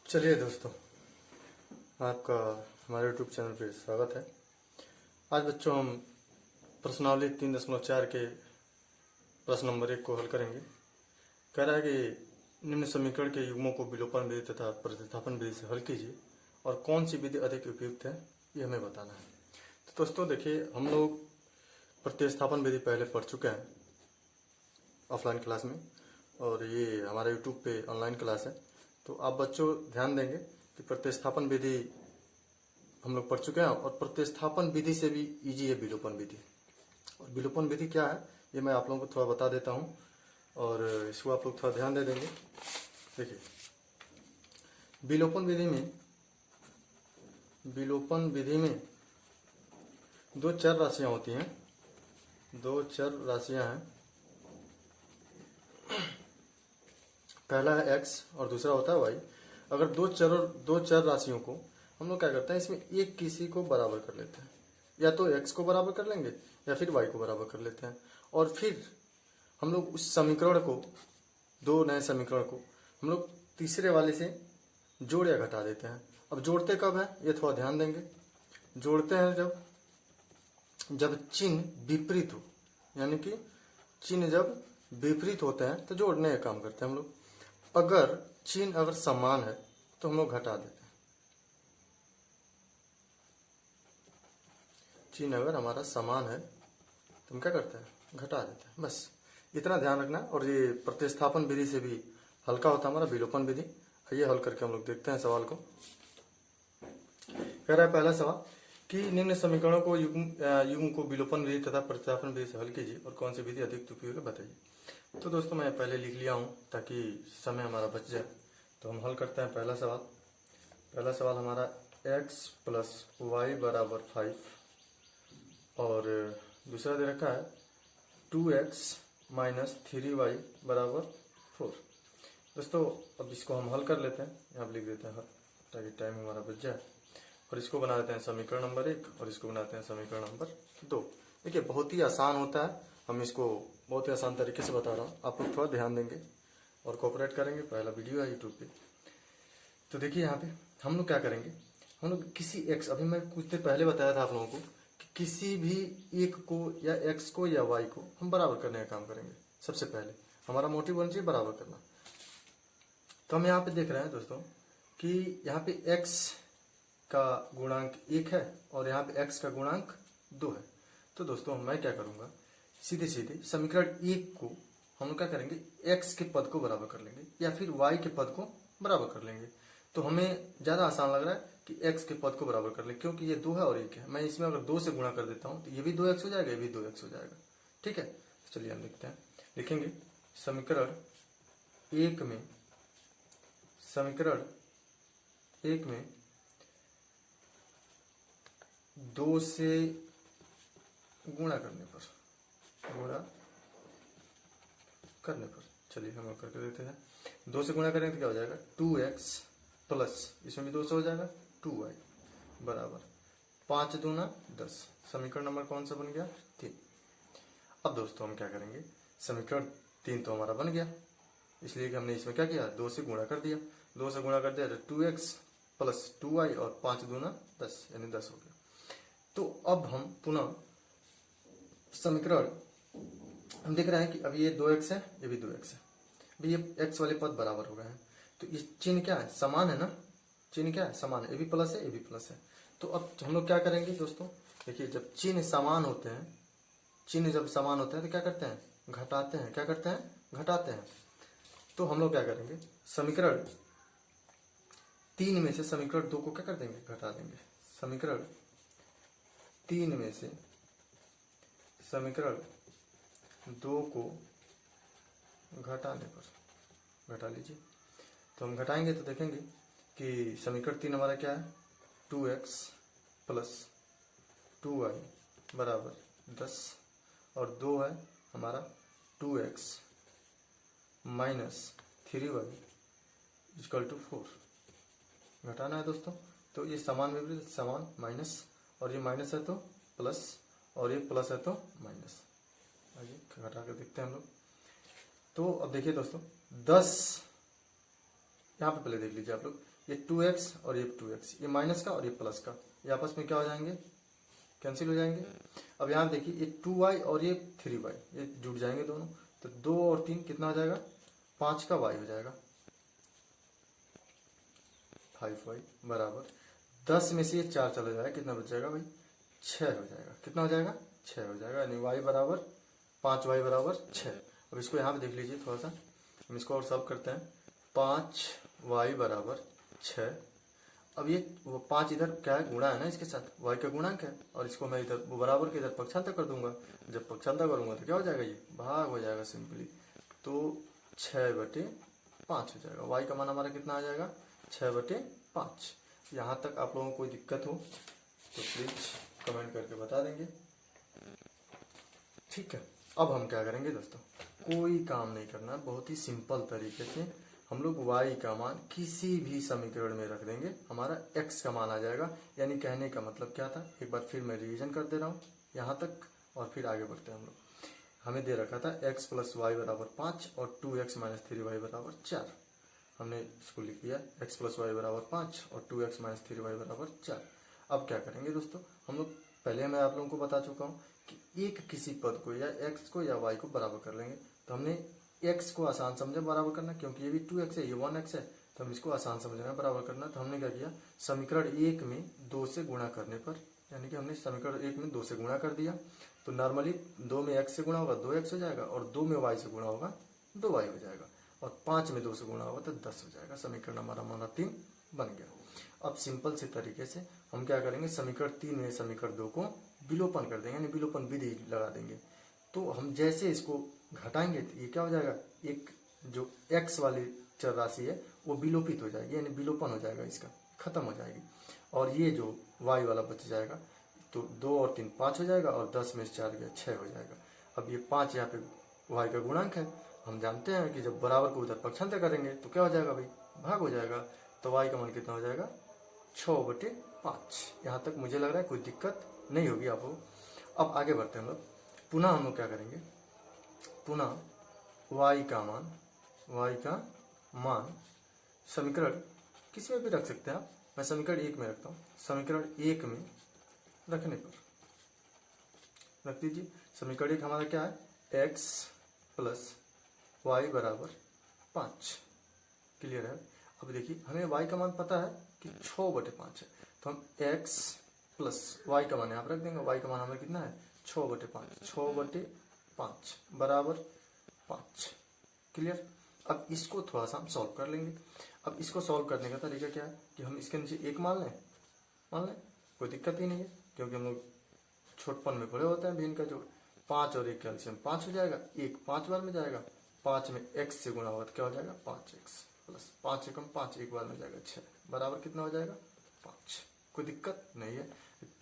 चलिए दोस्तों, आपका हमारे यूट्यूब चैनल पे स्वागत है। आज बच्चों हम प्रश्नावली 3.4 के प्रश्न नंबर 1 को हल करेंगे। कह रहा है कि निम्न समीकरण के युग्मों को विलोपन विधि तथा प्रतिस्थापन विधि से हल कीजिए और कौन सी विधि अधिक उपयुक्त है ये हमें बताना है। तो दोस्तों देखिए, हम लोग प्रतिस्थापन विधि पहले पढ़ चुके हैं ऑफलाइन क्लास में, और ये हमारे यूट्यूब पे ऑनलाइन क्लास है। तो आप बच्चों ध्यान देंगे कि प्रतिस्थापन विधि हम लोग पढ़ चुके हैं, और प्रतिस्थापन विधि से भी इजी है विलोपन विधि। और विलोपन विधि क्या है ये मैं आप लोगों को थोड़ा बता देता हूँ, और इसको आप लोग थोड़ा ध्यान दे देंगे। देखिए, विलोपन विधि में दो चर राशियां होती हैं, दो चर राशियां हैं। पहला है x और दूसरा होता है y। अगर दो चर राशियों को हम लोग क्या करते हैं, इसमें एक किसी को बराबर कर लेते हैं, या तो x को बराबर कर लेंगे या फिर y को बराबर कर लेते हैं, और फिर हम लोग उस समीकरण को, दो नए समीकरण को हम लोग तीसरे वाले से जोड़ या घटा देते हैं। अब जोड़ते कब है ये थोड़ा ध्यान देंगे। जोड़ते हैं जब चिन्ह विपरीत हो, यानी कि चिन्ह जब विपरीत होते हैं तो जोड़ने का काम करते हैं हम लोग। अगर चिन्ह अगर समान है तो हम लोग घटा देते हैं। चिन्ह अगर हमारा समान है तो हम क्या करते हैं, घटा देते हैं। बस इतना ध्यान रखना। और ये प्रतिस्थापन विधि से भी हल्का होता है हमारा विलोपन विधि। आइए हल करके हम लोग देखते हैं सवाल को। कह रहा है पहला सवाल कि निम्न समीकरणों को युग्म को विलोपन विधि तथा प्रतिस्थापन विधि से हल कीजिए और कौन सी विधि अधिक उपयोगी बताइए। तो दोस्तों मैं पहले लिख लिया हूँ ताकि समय हमारा बच जाए। तो हम हल करते हैं पहला सवाल हमारा x प्लस वाई बराबर 5 और दूसरा दे रखा है 2x माइनस 3y बराबर 4। दोस्तों अब इसको हम हल कर लेते हैं, यहाँ लिख देते हैं ताकि टाइम हमारा बच जाए। और इसको बना देते हैं समीकरण नंबर 1 और इसको बनाते हैं समीकरण नंबर 2। देखिए बहुत ही आसान होता है, हम इसको बहुत ही आसान तरीके से बता रहा हूँ, आप लोग थोड़ा ध्यान देंगे और कोऑपरेट करेंगे। पहला वीडियो है यूट्यूब पे। तो देखिए यहाँ पे हम लोग क्या करेंगे, हम लोग किसी x, अभी मैं कुछ देर पहले बताया था आप लोगों को कि किसी भी एक को या x को या y को हम बराबर करने का काम करेंगे। सबसे पहले हमारा मोटिव होना चाहिए बराबर करना। तो हम यहाँ पे देख रहे हैं दोस्तों कि यहाँ पे x का गुणांक 1 है और यहाँ पे x का गुणांक 2 है। तो दोस्तों मैं क्या करूंगा, सीधे सीधे समीकरण 1 को हम लोग क्या करेंगे, x के पद को बराबर कर लेंगे या फिर y के पद को बराबर कर लेंगे। तो हमें ज्यादा आसान लग रहा है कि x के पद को बराबर कर ले, क्योंकि ये 2 है और 1 है। मैं इसमें अगर 2 से गुणा कर देता हूं तो ये भी 2x हो जाएगा, ये भी 2x हो जाएगा। ठीक है, तो चलिए हम लिखते हैं, लिखेंगे समीकरण 1 में 2 से गुणा करने पर चलिए हम करके देते हैं। 2 से गुणा करेंगे तो क्या हो जाएगा, 2x प्लस इसमें भी 2 से हो जाएगा 2y बराबर 5 दूना 10। समीकरण नंबर कौन सा बन गया, 3। अब दोस्तों हम क्या करेंगे, समीकरण 3 तो हमारा बन गया, इसलिए कि हमने इसमें क्या किया, 2 से गुणा कर दिया। 2 से गुणा कर दिया तो 2x प्लस 2y और 5 दूना 10 यानी 10 हो गया। तो अब हम पुनः समीकरण हम देख रहे हैं कि अब ये 2x है, ये भी 2x है, भी ये x वाले पद बराबर हो गए हैं। तो ये चिन्ह क्या है, समान है ना, चिन्ह क्या है, समान है, ये भी प्लस है ये भी प्लस है। तो अब हम लोग क्या करेंगे दोस्तों, देखिए जब चिन्ह समान होते हैं, चिन्ह जब समान होते हैं तो क्या करते हैं, घटाते हैं। क्या करते हैं, घटाते हैं। तो हम लोग क्या करेंगे, समीकरण 3 में से समीकरण 2 को क्या कर देंगे, घटा देंगे। समीकरण 3 में से समीकरण 2 को घटाने पर, घटा लीजिए। तो हम घटाएंगे तो देखेंगे कि समीकरण 3 हमारा क्या है, 2x प्लस 2y बराबर 10 और 2 है हमारा 2x minus 3y equal to 4। घटाना है दोस्तों, तो ये समान विपरीत, समान माइनस, और ये माइनस है तो प्लस, और ये प्लस है तो माइनस। आइए घटा कर देखते हैं हम लोग। तो अब देखिए दोस्तों 10, यहाँ पे पहले देख लीजिए आप लोग ये 2x और ये 2x, ये माइनस का और ये प्लस का, ये आपस में क्या हो जाएंगे, कैंसिल हो जाएंगे। अब यहाँ देखिए ये 2y और ये 3y ये जुड़ जाएंगे दोनों, तो 2 और 3 कितना हो जाएगा, 5 का y हो जाएगा, 5y बराबर 10 में से ये 4 चला जाएगा, कितना बच जाएगा भाई, 6 हो जाएगा। कितना हो जाएगा, 6 हो जाएगा, यानी y बराबर 5y बराबर 6। अब इसको यहाँ पे देख लीजिए थोड़ा सा, हम इसको और सॉल्व करते हैं। 5y बराबर 6। अब ये वो 5 इधर क्या है, गुणा है ना इसके साथ, y का गुणांक है, और इसको मैं इधर बराबर के इधर पक्षांतर कर दूंगा। जब पक्षांतर करूंगा तो क्या हो जाएगा, ये भाग हो जाएगा सिंपली, तो 6/5 हो जाएगा। y का मान हमारा कितना आ जाएगा, 6/5। यहाँ तक आप लोगों को कोई दिक्कत हो तो प्लीज कमेंट करके बता देंगे, ठीक है। अब हम क्या करेंगे दोस्तों, कोई काम नहीं करना, बहुत ही सिंपल तरीके से हम लोग y का मान किसी भी समीकरण में रख देंगे, हमारा x का मान आ जाएगा। यानी कहने का मतलब क्या था, एक बार फिर मैं रिवीजन कर दे रहा हूँ यहाँ तक, और फिर आगे बढ़ते हैं हम लोग। हमें दे रखा था x प्लस वाई बराबर 5 और 2x माइनस 3y बराबर 4। हमने इसको लिख दिया x प्लस वाई बराबर 5 और 2x माइनस 3y बराबर 4। अब क्या करेंगे दोस्तों, हम लोग पहले मैं आप लोगों को बता चुका हूँ कि एक किसी पद को या x को या y को बराबर कर लेंगे। तो हमने x को आसान समझा बराबर करना, क्योंकि ये भी 2x है, ये 1x है, तो हम इसको आसान समझना बराबर करना। तो हमने क्या किया, समीकरण 1 में 2 से गुणा करने पर, यानी कि हमने समीकरण 1 में 2 से गुणा कर दिया, तो नॉर्मली 2 में x से गुणा होगा 2x हो जाएगा, और 2 में y से गुणा होगा 2y हो जाएगा, और 5 में 2 से गुणा होगा तो 10 हो जाएगा। समीकरण हमारा 3 बन गया। अब सिंपल से तरीके से हम क्या करेंगे, समीकरण 3 में समीकरण 2 को विलोपन कर देंगे, यानी विलोपन विधि लगा देंगे। तो हम जैसे इसको घटाएंगे तो ये क्या हो जाएगा, एक जो x वाली चर राशि है वो विलोपित हो जाएगी, यानी विलोपन हो जाएगा, इसका खत्म हो जाएगी, और ये जो y वाला बच जाएगा, तो 2 और 3 5 हो जाएगा, और 10 में से 4 गया 6 हो जाएगा। अब ये 5 यहाँ पे y का गुणांक है, हम जानते हैं कि जब बराबर को उधर पक्षांतर करेंगे तो क्या हो जाएगा भाई, भाग हो जाएगा, तो y का मान कितना हो जाएगा, 6/5। यहाँ तक मुझे लग रहा है कोई दिक्कत नहीं होगी आपको। अब आगे बढ़ते हैं हम लोग, पुनः हम लोग क्या करेंगे, पुनः y का मान समीकरण किसी में भी रख सकते हैं आप, मैं समीकरण 1 में रखता हूँ। समीकरण 1 में रखने पर रख दीजिए, समीकरण 1 हमारा क्या है, x प्लस वाई बराबर 5। क्लियर है। अब देखिए हमें y का मान पता है कि 6/5 है, तो हम x प्लस वाई का मान यहाँ पर रख देंगे। y का मान हमें कितना है, 6/5, 6/5 बराबर 5। क्लियर। अब इसको थोड़ा सा हम सॉल्व कर लेंगे। अब इसको सॉल्व करने का तरीका क्या है कि हम इसके नीचे 1 मान लें, कोई दिक्कत ही नहीं है, क्योंकि हम लोग छोटपन में पढ़े होते हैं भिन्न का जोड़। 5 और 1 कैल्शियम 5 हो जाएगा, 1 5 बार में जाएगा, 5 में x से गुणा होगा तो क्या हो जाएगा, 5x प्लस 5 एकम 5 एक बार में जाएगा 6 बराबर कितना हो जाएगा, 5। कोई दिक्कत नहीं है।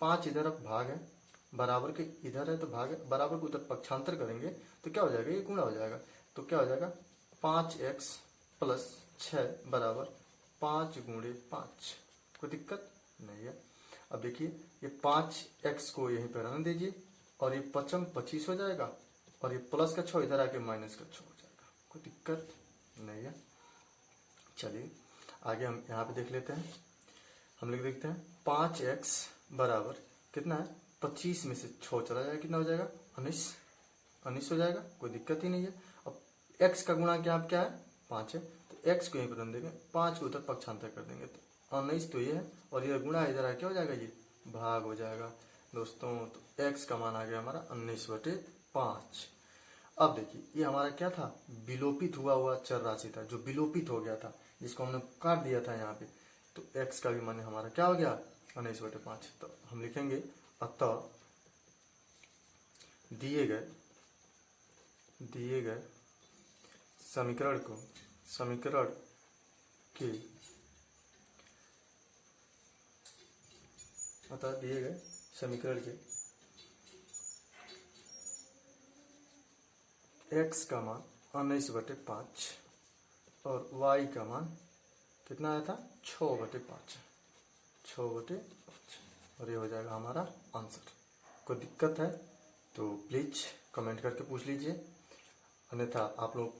5 इधर अब भाग है, बराबर के इधर है तो भाग है, बराबर को उधर पक्षांतर करेंगे तो क्या हो जाएगा, ये गुणा हो जाएगा, तो क्या हो जाएगा 5x प्लस 6 बराबर 5 गुणे 5। कोई दिक्कत नहीं है। अब देखिए ये 5x को यहीं पर रहने दीजिए, और ये 25 हो जाएगा, और ये प्लस का 6 इधर आके माइनस का 6 हो जाएगा, कोई दिक्कत नहीं है। चलिए आगे हम यहाँ पे देख लेते हैं, हम लोग देखते हैं 5x बराबर कितना है, 25 में से 6 चला जाएगा, कितना हो जाएगा 19 हो जाएगा, कोई दिक्कत ही नहीं है। अब x का गुणा यहाँ क्या है, 5 है, तो x को यहीं पर रख देंगे, 5 को उधर पक्षांतर कर देंगे, तो 19 तो ये है, और ये गुणा इधर आके क्या हो जाएगा, ये भाग हो जाएगा दोस्तों। तो x का मान आ गया हमारा 19/5। अब देखिए ये हमारा क्या था, विलोपित हुआ चर राशि था, जो विलोपित हो गया था, जिसको हमने काट दिया था यहाँ पे, तो x का भी मान हमारा क्या हो गया, 19/5। तो हम लिखेंगे अतः दिए गए समीकरण के अतः दिए गए समीकरण के x का मान 19/5 और y का मान कितना आया था, 6/5, और ये हो जाएगा हमारा आंसर। कोई दिक्कत है तो प्लीज कमेंट करके पूछ लीजिए, अन्यथा आप लोग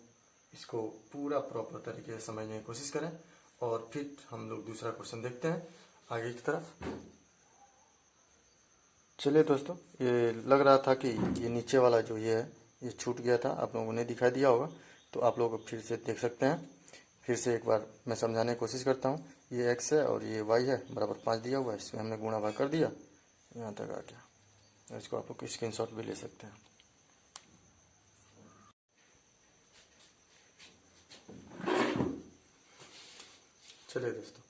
इसको पूरा प्रॉपर तरीके से समझने की कोशिश करें, और फिर हम लोग दूसरा क्वेश्चन देखते हैं आगे की तरफ। चलिए दोस्तों, ये लग रहा था कि ये नीचे वाला जो ये है ये छूट गया था, आप लोगों ने दिखाई दिया होगा, तो आप लोग फिर से देख सकते हैं। फिर से एक बार मैं समझाने की कोशिश करता हूँ। ये x है और ये y है, बराबर 5 दिया हुआ है, इसमें हमने गुणा भाग कर दिया, यहाँ तक आ गया। इसको आप लोग स्क्रीनशॉट भी ले सकते हैं। चलिए दोस्तों,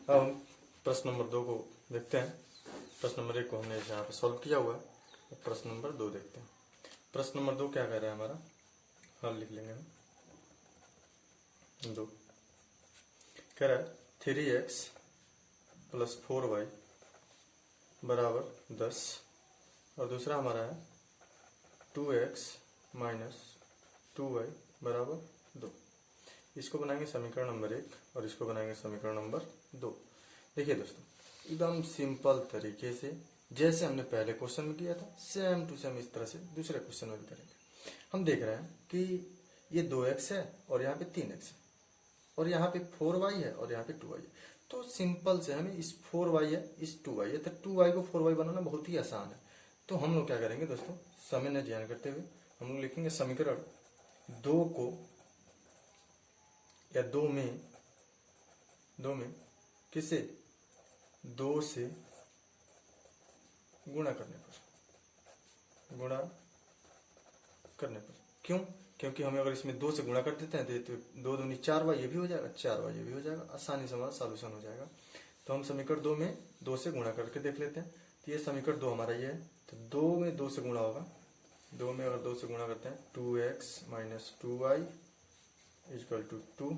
अब हम प्रश्न नंबर 2 को देखते हैं। प्रश्न नंबर 1 को हमने यहाँ पे सॉल्व किया हुआ है। अब प्रश्न नंबर 2 देखते हैं। प्रश्न नंबर 2 क्या कह रहा है हमारा, हल लिख लेंगे हम। 2 कह रहा है 3x + 4y बराबर 10, और दूसरा हमारा है 2x - 2y बराबर 2। इसको बनाएंगे समीकरण नंबर 1 और इसको बनाएंगे समीकरण नंबर 2। देखिए दोस्तों, एकदम सिंपल तरीके से जैसे हमने पहले क्वेश्चन में किया था, सेम टू सेम इस तरह से दूसरे क्वेश्चन में भी करेंगे। हम देख रहे हैं कि ये 2x है और यहाँ पे 3x है, और यहाँ पे 4y है और यहाँ पे 2y है। तो सिंपल से हमें इस 4y है, इस 2y है, तो 2y को 4y बनाना बहुत ही आसान है। तो हम लोग क्या करेंगे दोस्तों, समय न ज्ञान करते हुए हम लोग लिखेंगे समीकरण 2 को, या 2 में किसे 2 से गुणा करने पर, क्यों? क्योंकि हमें अगर इसमें 2 से गुणा कर देते हैं तो 2 दूनी 4y ये भी हो जाएगा, 4y ये भी हो जाएगा, आसानी से हमारा सॉल्यूशन हो जाएगा। तो हम समीकरण 2 में 2 से गुणा करके देख लेते हैं। तो ये समीकरण 2 हमारा ये है, तो 2 में 2 से गुणा होगा। 2 में अगर 2 से गुणा करते हैं 2x - 2y = 2,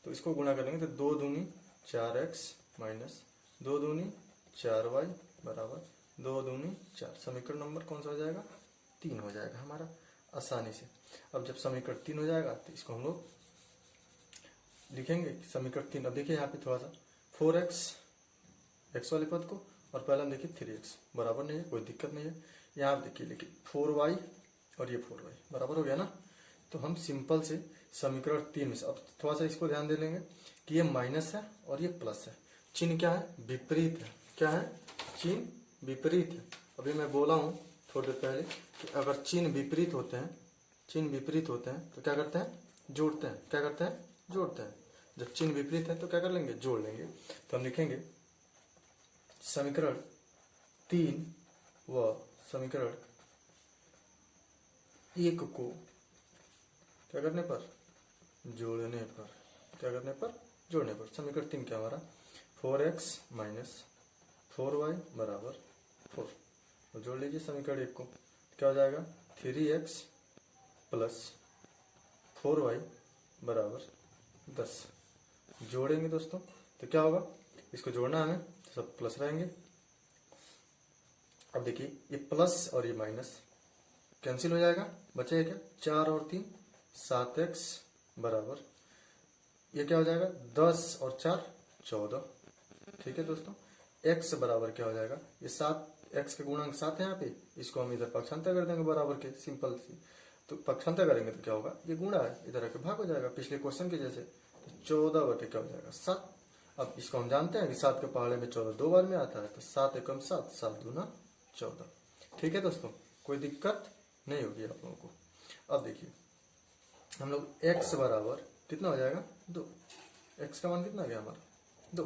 तो इसको गुणा करेंगे तो 2 दूनी 4x - 2 दूनी 4y बराबर 2 दूनी 4। समीकरण नंबर कौन सा हो जाएगा, 3 हो जाएगा हमारा आसानी से। अब जब समीकरण 3 हो जाएगा तो इसको हम लोग लिखेंगे समीकरण 3। अब देखिए यहाँ पे थोड़ा सा 4x x वाले पद को, और पहले हम देखिए 3x बराबर नहीं है, कोई दिक्कत नहीं है। यहाँ आप देखिए लिखिए 4y और ये 4y बराबर हो गया ना। तो हम सिंपल से समीकरण 3 में से अब थोड़ा सा इसको ध्यान दे लेंगे कि ये माइनस है और ये प्लस है। चिन्ह क्या है, विपरीत है। क्या है, चिन्ह विपरीत है। अभी मैं बोला हूँ थोड़ी देर पहले कि अगर चिन्ह विपरीत होते हैं तो क्या करते हैं, जोड़ते हैं। क्या करते हैं, जोड़ते हैं। जब चिन्ह विपरीत है तो क्या कर लेंगे, जोड़ लेंगे। तो हम लिखेंगे समीकरण 3 व समीकरण 1 को क्या करने पर, जोड़ने पर। क्या करने पर, जोड़ने पर। समीकरण 3 क्या हमारा 4x - 4y बराबर 4। तो जोड़ लीजिए समीकरण 1 को, क्या हो जाएगा 3x + 4y बराबर 10। जोड़ेंगे दोस्तों तो क्या होगा, इसको जोड़ना हमें तो सब प्लस रहेंगे। अब देखिए ये प्लस और ये माइनस कैंसिल हो जाएगा, बचेगा क्या, 4 और 3 7x बराबर ये क्या हो जाएगा 10 और 4 14। ठीक है दोस्तों, x बराबर क्या हो जाएगा, ये 7x के गुणांक 7 है यहाँ पे, इसको हम इधर पक्षांतर कर देंगे बराबर के, सिंपल सी। तो पक्षांतर करेंगे तो क्या होगा, ये गुणा है, इधर आके भाग हो जाएगा पिछले क्वेश्चन के जैसे। तो 14 बटे क्या हो जाएगा 7। अब इसको हम जानते हैं कि 7 के पहाड़े में 14 2 बार में आता है, तो 7 एकम 7 7 दूना 14। ठीक है दोस्तों, कोई दिक्कत नहीं होगी आप लोगों को। अब देखिए हम लोग x बराबर कितना हो जाएगा 2, x का मान कितना आ गया हमारा 2।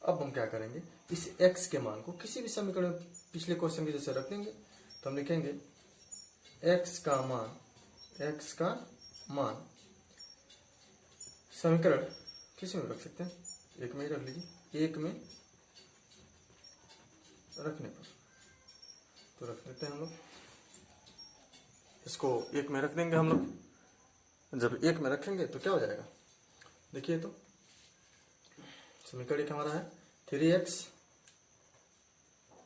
अब हम क्या करेंगे, इस x के मान को किसी भी समीकरण में पिछले क्वेश्चन के जैसे रख देंगे। तो हम लिखेंगे x का मान समीकरण किस में रख सकते हैं, 1 में ही रख लीजिए। 1 में रखने पर तो रख देते हैं हम लोग, इसको 1 में रख देंगे हम लोग। जब 1 में रखेंगे तो क्या हो जाएगा, देखिए तो समीकरण 1 हमारा है 3x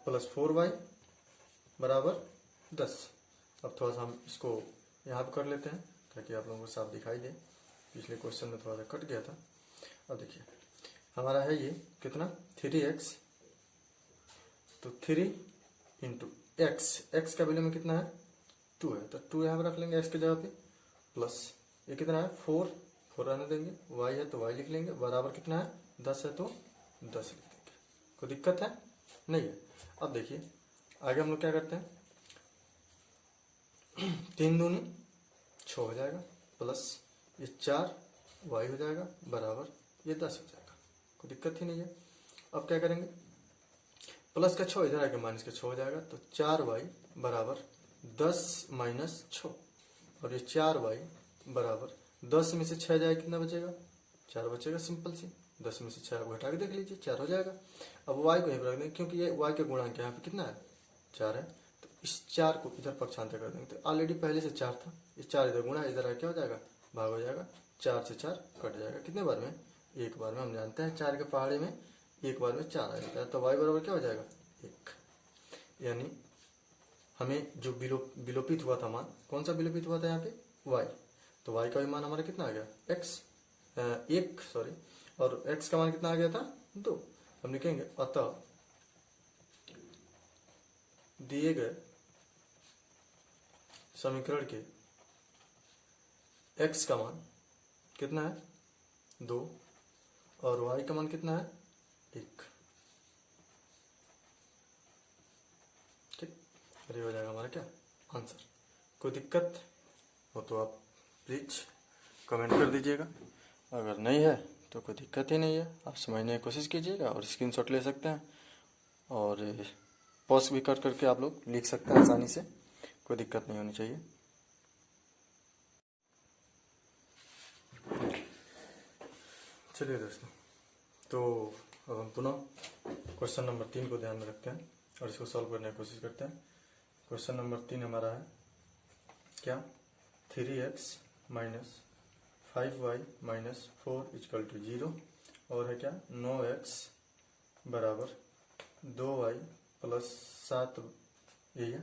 + 4y बराबर 10। अब थोड़ा सा हम इसको यहाँ पर कर लेते हैं ताकि आप लोगों को साफ दिखाई दे, पिछले क्वेश्चन में थोड़ा सा कट गया था। अब देखिए हमारा है ये कितना 3x, तो 3 × x का वैल्यू में कितना है 2 है, तो 2 यहाँ पर रख लेंगे x के जगह पे, प्लस ये कितना है 4 4 रहने देंगे, y है तो y लिख लेंगे, बराबर कितना है 10 है तो 10 लिख देंगे। कोई दिक्कत है नहीं है। अब देखिए आगे हम लोग क्या करते हैं, 3 दूनी 6 हो जाएगा, प्लस ये 4 y हो जाएगा बराबर ये 10 हो जाएगा, कोई दिक्कत ही नहीं है। अब क्या करेंगे, प्लस का 6 इधर आके माइनस का 6 हो जाएगा, तो 4y बराबर 10 माइनस 6, और ये 4y बराबर 10 में से 6 जाए कितना बचेगा, 4 बचेगा, सिंपल सी। 10 में से 6 आप घटा के देख लीजिए, 4 हो जाएगा। अब y को यहीं पर रख देंगे क्योंकि ये y का गुणांक यहाँ पे कितना है 4 है, तो इस 4 को इधर पक्षांतर कर देंगे, तो ऑलरेडी पहले से 4 था, ये 4 इधर गुणा इधर आ क्या हो जाएगा भाग हो जाएगा, 4 से 4 कट जाएगा, कितने बार में एक बार में। हम जानते हैं 4 के पहाड़े में एक बार में 4 आ जाता है, तो y बराबर क्या हो जाएगा 1। यानी हमें जो विलोपित हुआ था मान, कौन सा विलोपित हुआ था यहाँ पे y, तो y का भी मान हमारा कितना आ गया x 1 सॉरी, और x का मान कितना आ गया था 2। हम लिखेंगे अतः दिए गए समीकरण के x का मान कितना है 2 और y का मान कितना है 1। ठीक, ये हो जाएगा हमारा क्या आंसर। कोई दिक्कत हो तो आप प्लीज कमेंट कर दीजिएगा, अगर नहीं है तो कोई दिक्कत ही नहीं है, आप समझने की कोशिश कीजिएगा और स्क्रीनशॉट ले सकते हैं और पॉज भी कर करके आप लोग लिख सकते हैं आसानी से, कोई दिक्कत नहीं होनी चाहिए। चलिए दोस्तों, तो अब हम पुनः क्वेश्चन नंबर 3 को ध्यान में रखते हैं और इसको सॉल्व करने की कोशिश करते हैं। क्वेश्चन नंबर 3 हमारा है क्या, 3x minus 5y minus 4 equal to 0, और है क्या 9x बराबर 2y प्लस 7, यही है।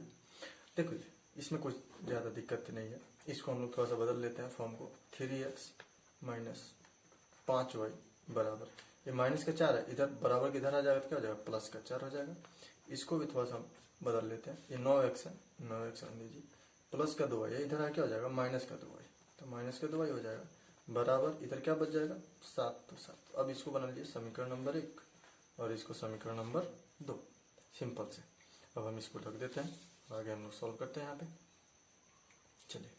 देखो इसमें कुछ ज़्यादा दिक्कत नहीं है, इसको हम लोग थोड़ा सा बदल लेते हैं फॉर्म को, 3x माइनस 5y बराबर, ये माइनस का 4 है, इधर बराबर के इधर आ जाएगा तो क्या हो जाएगा प्लस का 4 हो जाएगा। इसको भी थोड़ा सा बदल लेते हैं, ये 9x है, 9x मान लीजिए, प्लस का 2y है, इधर आ क्या हो जाएगा माइनस का 2y, तो माइनस का 2y हो जाएगा बराबर, इधर क्या बच जाएगा 7, तो 7। अब इसको बना लीजिए समीकरण नंबर 1 और इसको समीकरण नंबर 2, सिंपल से। अब हम इसको ढक देते हैं, आगे हम लोग सॉल्व करते हैं यहाँ पे। चलिए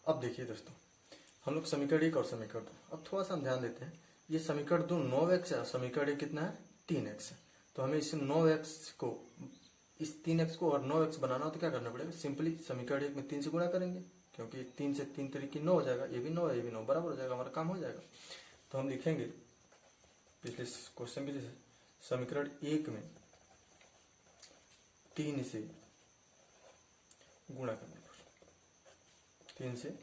अब देखिए दोस्तों, हम लोग समीकरण 1 और समीकरण 2, अब थोड़ा सा हम ध्यान देते हैं, ये समीकरण 2 9x है, समीकरण 1 कितना है 3x है, तो हमें इस 9x को, इस 3x को और 9x बनाना हो तो क्या करना पड़ेगा, सिंपली समीकरण 1 में 3 से गुणा करेंगे, क्योंकि 3 से 3 तरीके 9 हो जाएगा, ये भी 9 है ये भी 9, बराबर हो जाएगा, हमारा काम हो जाएगा। तो हम लिखेंगे पिछले क्वेश्चन के जैसे, समीकरण 1 में 3 से गुणा करने पर, 3 से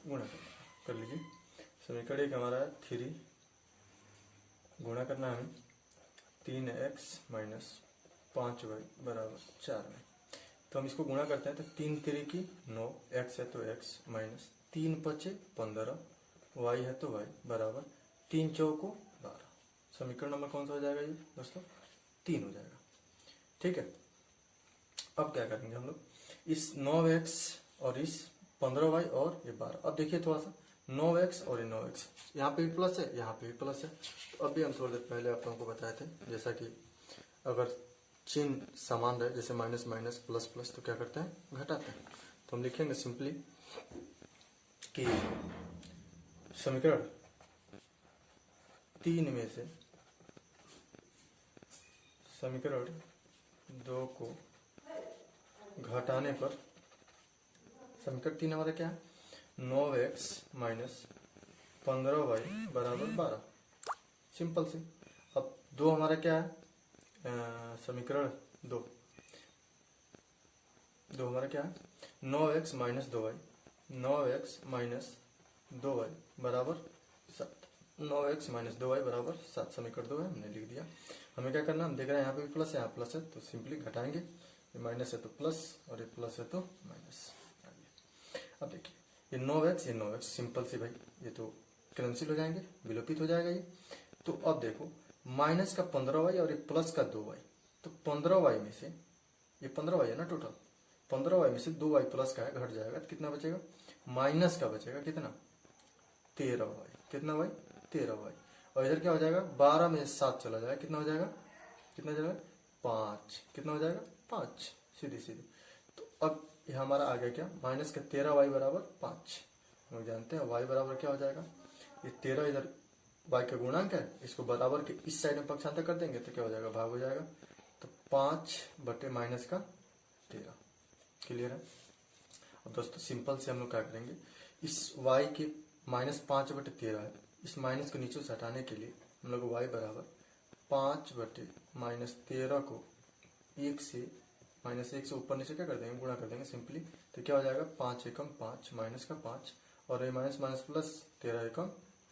गुणा कर लीजिए, समीकरण 1 हमारा है 3, गुणा करना है हमें 3x माइनस 5y बराबर 4 में, तो हम इसको गुणा करते हैं, तो 3 तरीकी 9, x है तो x माइनस 3 पचे 15, y है तो y बराबर 3 चौको 12। समीकरण नंबर कौन सा हो जाएगा ये दोस्तों 3 हो जाएगा। ठीक है, अब क्या करेंगे हम लोग, इस 9x और इस 15y और ये 12, अब देखिए थोड़ा सा 9x और ये 9x, यहाँ पे भी प्लस है यहाँ पे भी प्लस है, तो अभी हम थोड़ी देर पहले आप लोगों को बताए थे, जैसा कि अगर चिन्ह समान रहे, जैसे माइनस माइनस प्लस प्लस, तो क्या करते हैं घटाते हैं। तो हम लिखेंगे सिंपली कि समीकरण 3 में से समीकरण 2 को घटाने पर, समीकरण 3 हमारा क्या है 9x माइनस 15y बराबर 12, सिंपल से। अब 2 हमारा क्या है, समीकरण 2 हमारा क्या है 9x minus 2y, 9x minus 2y बराबर 7, 9x माइनस 2y बराबर 7, समीकरण 2 है, हमने लिख दिया। हमें क्या करना, हम देख रहे हैं यहाँ पे भी प्लस है यहाँ प्लस है, तो सिंपली घटाएंगे, ये माइनस है तो प्लस और ये प्लस है तो माइनस। अब देखिए ये 9x ये 9x, सिंपल से भाई ये तो कैंसिल हो जाएंगे, विलोपित हो जाएगा ये। तो अब देखो माइनस का 15y और ये प्लस का 2y, तो 15y में से, ये 15y है ना टोटल, 15y में से 2y प्लस का है घट जाएगा, तो कितना बचेगा माइनस का बचेगा, कितना 13y। कितना y? 13y। और इधर क्या हो जाएगा, 12 में 7 चला जाएगा, कितना हो जाएगा, कितना हो जाएगा, 5। कितना हो जाएगा, 5, सीधी सीधी। तो अब ये हमारा आ गया क्या, माइनस का 13y बराबर 5। हम लोग जानते हैं y बराबर क्या हो जाएगा, ये 13 इधर y का गुणांक है, इसको बराबर के इस साइड में पक्षांतर कर देंगे तो क्या हो जाएगा, भाग हो जाएगा। तो 5 बटे माइनस का 13। क्लियर है। अब दोस्तों सिंपल से हम लोग क्या करेंगे, इस y के -5/13 है, इस माइनस को नीचे से हटाने के लिए हम लोग y बराबर 5/-13 को 1 से -1 से ऊपर नीचे क्या कर देंगे, गुणा कर देंगे सिंपली। तो क्या हो जाएगा, 5 एकम 5 माइनस का 5 और ये माइनस माइनस प्लस 13 एकम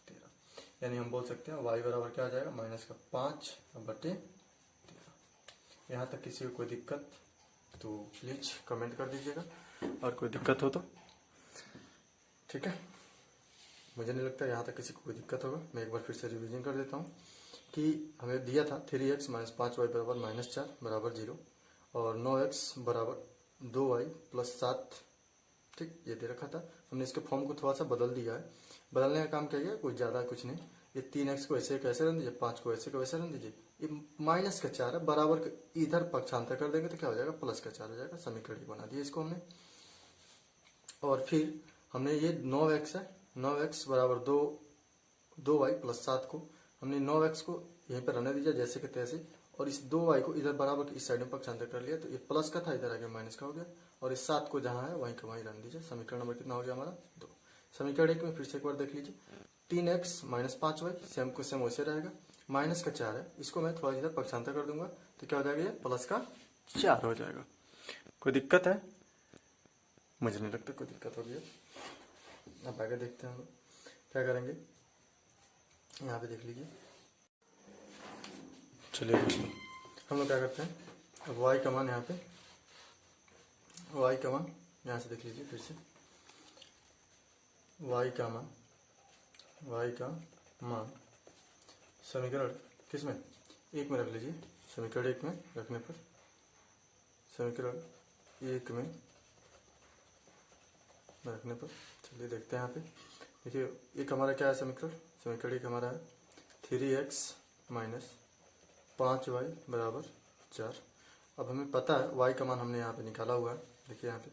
13, यानी हम बोल सकते हैं y बराबर क्या आ जाएगा, -5/13। यहाँ तक किसी को कोई दिक्कत तो प्लीज कमेंट कर दीजिएगा, और कोई दिक्कत हो तो ठीक है। मुझे नहीं लगता यहाँ तक किसी को कोई दिक्कत होगा। मैं एक बार फिर से रिवीजन कर देता हूँ कि हमें दिया था 3x - 5y बराबर -4 बराबर 0 और 9x बराबर 2y + 7, ठीक, ये दे रखा था। हमने इसके फॉर्म को थोड़ा सा बदल दिया है। बदलने का काम क्या किया, कुछ ज़्यादा कुछ नहीं। ये 3x को ऐसे कैसे रन दीजिए, 5 को ऐसे को वैसे रन दीजिए। ये -4 है, बराबर इधर पक्षांतर कर देंगे तो क्या हो जाएगा, +4 हो जाएगा। समीकरण बना दिया इसको हमने। और फिर हमने ये 9x है, 9x बराबर 2y + 7 को हमने 9x को यहीं पर रहने दीजिए जैसे कि तैसे, और इस 2y को इधर बराबर इस साइड में पक्षांतर कर लिया। तो ये प्लस का था, इधर आगे माइनस का हो गया, और इस 7 को जहाँ है वहीं का वहीं रहने दीजिए। समीकरण नंबर कितना हो गया हमारा, 2। समीकरण 1 में फिर से एक बार देख लीजिए, 3x - 5y सेम को सेम वैसे रहेगा। माइनस का 4 है, इसको मैं थोड़ा इधर पक्षांतर कर दूंगा तो क्या हो जाएगा, ये +4 हो जाएगा। कोई दिक्कत है, मुझे नहीं लगता कोई दिक्कत होगी। अब आगे देखते हैं हम लोग क्या करेंगे। यहाँ पे देख लीजिए, चलिए दोस्तों हम लोग क्या करते हैं, अब y का मान यहाँ पे, y का मान यहाँ से देख लीजिए फिर से, y का मान समीकरण किस में, 1 में रख लीजिए। समीकरण 1 में रखने पर, समीकरण 1 में रखने पर चलिए देखते हैं। यहाँ पे देखिए, एक हमारा क्या है समीकरण, समीकरण 1 हमारा है 3x - 5y बराबर 4। अब हमें पता है y का मान हमने यहाँ पे निकाला हुआ है। देखिए यहाँ पे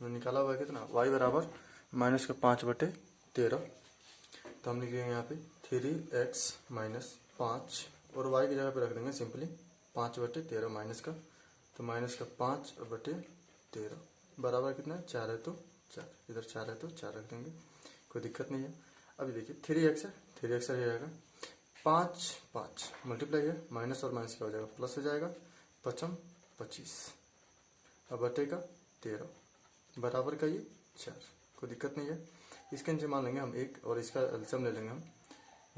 हमने निकाला हुआ है कितना, y बराबर -5/13। तो हम लिखेंगे यहाँ पे 3x - 5 और y की जगह पे रख देंगे सिंपली 5/13 माइनस का, तो -5/13 बराबर कितना है, 4 है तो 4, इधर 4 है तो 4 रख देंगे, कोई दिक्कत नहीं है। अभी देखिए 3x है, 3x हो जाएगा 5 मल्टीप्लाई है, माइनस और माइनस क्या हो जाएगा, प्लस हो जाएगा, 5 25 अब बटे का 13 बराबर का ये 4, कोई दिक्कत नहीं है। इसके नीचे मान लेंगे हम 1 और इसका एलसीएम ले लेंगे हम,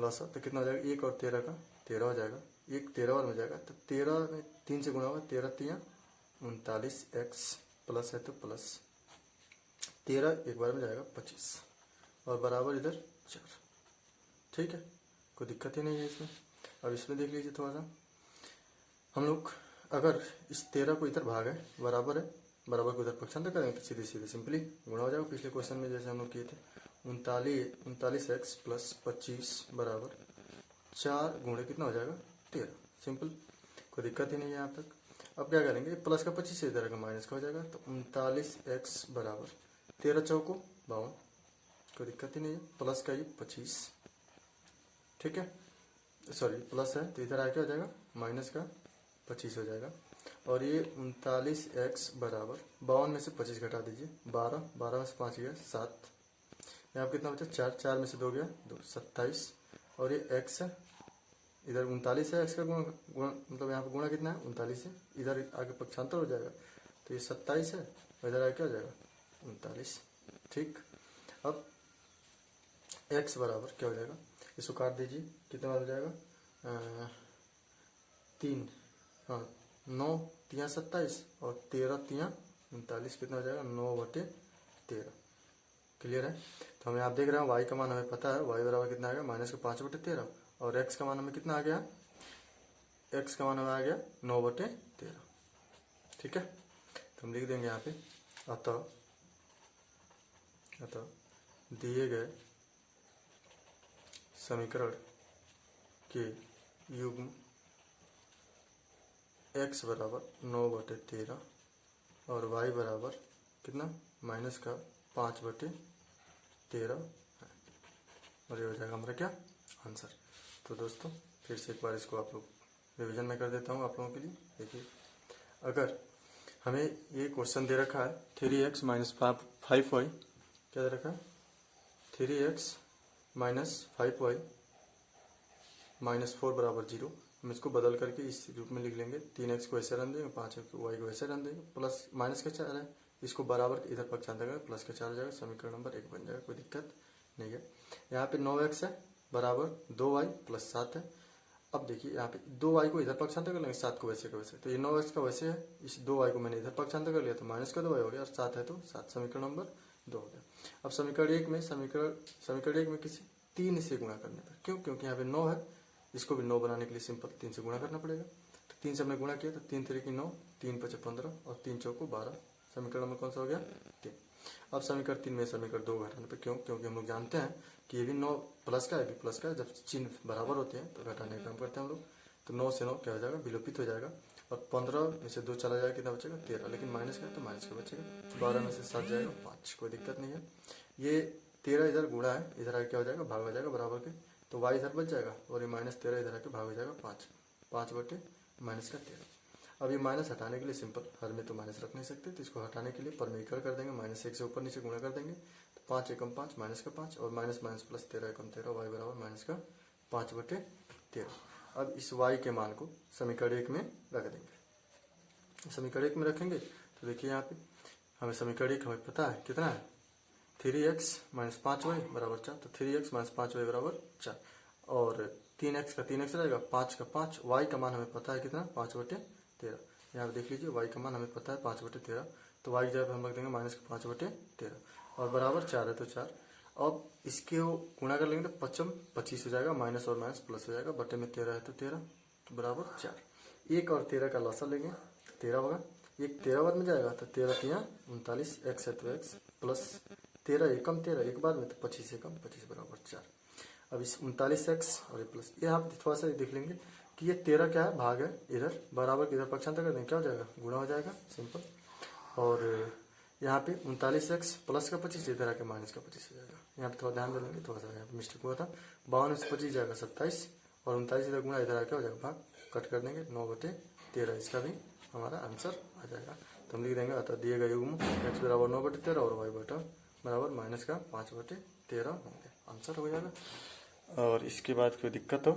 लॉस तो कितना हो जाएगा, 1 और 13 का 13 हो जाएगा, 1 13 और में जाएगा तो 13 में 3 से गुणा होगा, 13 3 39x प्लस है तो प्लस 13 एक बार में जाएगा 25 और बराबर इधर 4, ठीक है, कोई दिक्कत ही नहीं है इसमें। अब इसमें देख लीजिए थोड़ा सा, हम लोग अगर इस 13 को इधर भाग है, बराबर है, बराबर को इधर पक्षांतर करेंगे तो सीधे सीधे सिंपली गुणा हो जाएगा। पिछले क्वेश्चन में जैसे हम लोग किए थे 39x + 25 बराबर 4 गुणे कितना हो जाएगा, 13, सिंपल, कोई दिक्कत ही नहीं है यहाँ तक। अब क्या करेंगे, प्लस का 25 से इधर का माइनस का हो जाएगा, तो 39x बराबर 13 चौको 52, कोई दिक्कत ही नहीं है, प्लस का ये 25, ठीक है, सॉरी प्लस है तो इधर आके हो जाएगा माइनस का 25 हो जाएगा। और ये 39x बराबर 52 में से 25 घटा दीजिए, 12 12 में से 5 गया 7, यहाँ कितना बचा 4 4 में से 2 गया 2 27, और ये x है, इधर 39 है, x का गुणा मतलब यहाँ पे गुणा कितना है 39 है, इधर आगे पक्षांतर हो जाएगा तो ये 27 है, इधर आगे क्या हो जाएगा 39, ठीक। अब x बराबर क्या हो जाएगा, इसको काट दीजिए, कितना हो जाएगा 3, हाँ 9 3 27 और 13 3 39, कितना हो जाएगा 9/13, क्लियर है। तो हमें आप देख रहे हैं y का मान हमें पता है, y बराबर कितना आ गया -5/13 और x का मान हमें कितना आ गया, x का मान हमें आ गया 9/13, ठीक है। तो हम लिख देंगे यहाँ पे, अतः दिए गए समीकरण के युग्म x बराबर 9/13 और y बराबर कितना माइनस का 5/13 है, और ये हो जाएगा हमारा क्या आंसर। तो दोस्तों फिर से एक बार इसको आप लोग रिवीजन में कर देता हूँ आप लोगों के लिए। देखिए, अगर हमें ये क्वेश्चन दे रखा है 3x माइनस 5y, क्या दे रखा है 3x माइनस 5y माइनस 4 बराबर 0। हम इसको बदल करके इस रूप में लिख लेंगे, 3x को ऐसे रन देंगे, 5y को ऐसे रन देंगे, प्लस माइनस का 4 है, इसको बराबर इधर पक्षांतर करेंगे, प्लस का 4 हो जाएगा, समीकरण नंबर 1 बन जाएगा, कोई दिक्कत नहीं है। यहाँ पे 9x है बराबर 2y प्लस 7 है। अब देखिए यहाँ पे 2y को इधर पक्षांतर कर लेंगे, 7 को वैसे का वैसे, तो ये 9x का वैसे है, इस 2y को मैंने इधर पक्षांतर कर लिया तो माइनस का 2y हो गया, और 7 है तो 7, समीकरण नंबर 2 हो गया। अब समीकरण 1 में समीकरण 1 में किसी 3 से गुणा करने पर, क्यों, क्योंकि यहाँ पे 9 है, इसको भी 9 बनाने के लिए सिंपल 3 से गुणा करना पड़ेगा। तो 3 से हमने गुणा किया तो 3 3 की 9, 3 5 15 और 3 चौको 12, समीकरण नंबर कौन सा हो गया 3। अब समीकरण 3 में समीकरण 2 घटाने पर, क्यों, क्योंकि हम लोग जानते हैं कि ये भी 9 प्लस का है, भी प्लस का है, जब चिन्ह बराबर होते हैं तो घटाने का काम करते हैं हम लोग। तो 9 से 9 क्या हो जाएगा विलोपित हो जाएगा, और 15 में से 2 चला जाएगा, कितना बचेगा 13, लेकिन माइनस का है तो माइनस का बचेगा, 12 में से 7 जाएगा 5, कोई दिक्कत नहीं है। ये 13 इधर गुणा है, इधर आके क्या हो जाएगा भाग हो जाएगा बराबर के, तो y इधर बच जाएगा, और ये माइनस 13 इधर आके भाग हो जाएगा 5 बटे माइनस का 13। अब ये माइनस हटाने के लिए सिंपल, हर में तो माइनस रख नहीं सकते, तो इसको हटाने के लिए परमेकर कर देंगे, -1 से ऊपर नीचे गुणा कर देंगे, तो 5 एकम 5 माइनस का 5, और माइनस माइनस प्लस 13 एकम 13, y बराबर माइनस का 5/13। अब इस y के मान को समीकरण 1 में रख देंगे। समीकरण 1 में रखेंगे तो देखिए यहाँ पे हमें समीकरण 1 हमें पता है कितना है 3x माइनस 5y बराबर 4, तो 3x माइनस 5y बराबर 4, और 3x का 3x रहेगा, 5 का 5, y का मान हमें पता है कितना 5/13। यहाँ पे देख लीजिए y का मान हमें पता है 5/13, तो y की जगह हम रख देंगे माइनस का 5/13, और बराबर 4 है तो 4। अब इसके गुणा कर लेंगे तो 5 25 हो जाएगा, माइनस और माइनस प्लस हो जाएगा, बटे में 13 है तो 13, तो बराबर 4। 1 और 13 का लसा लेंगे 13 होगा, एक 13 बार में जाएगा तो 13 3 39, x है तो x प्लस 13 एकम 13 एक बार में, तो 25 एकम 25 बराबर 4। अब इस 39x और ये प्लस, यहाँ पे थोड़ा सा देख लेंगे कि ये 13 क्या है भाग है, इधर बराबर के इधर पक्षांतर कर देंगे, क्या हो जाएगा गुणा हो जाएगा सिंपल, और यहाँ पे 39x प्लस का 25 इधर आके माइनस का 25 हो जाएगा। यहाँ पे थोड़ा ध्यान दे लेंगे, थोड़ा सा यहाँ पे मिस्टेक हुआ था, 52 से 25 जाएगा 27, और 39 इधर गुणा इधर आके हो जाएगा भाग, कट कर देंगे 9/13, इसका भी हमारा आंसर आ जाएगा। तो हम लिख देंगे अतः दिए गए युग्म x बराबर 9/13 और y बराबर माइनस का 5/13 होंगे, आंसर हो जाएगा। और इसके बाद कोई दिक्कत हो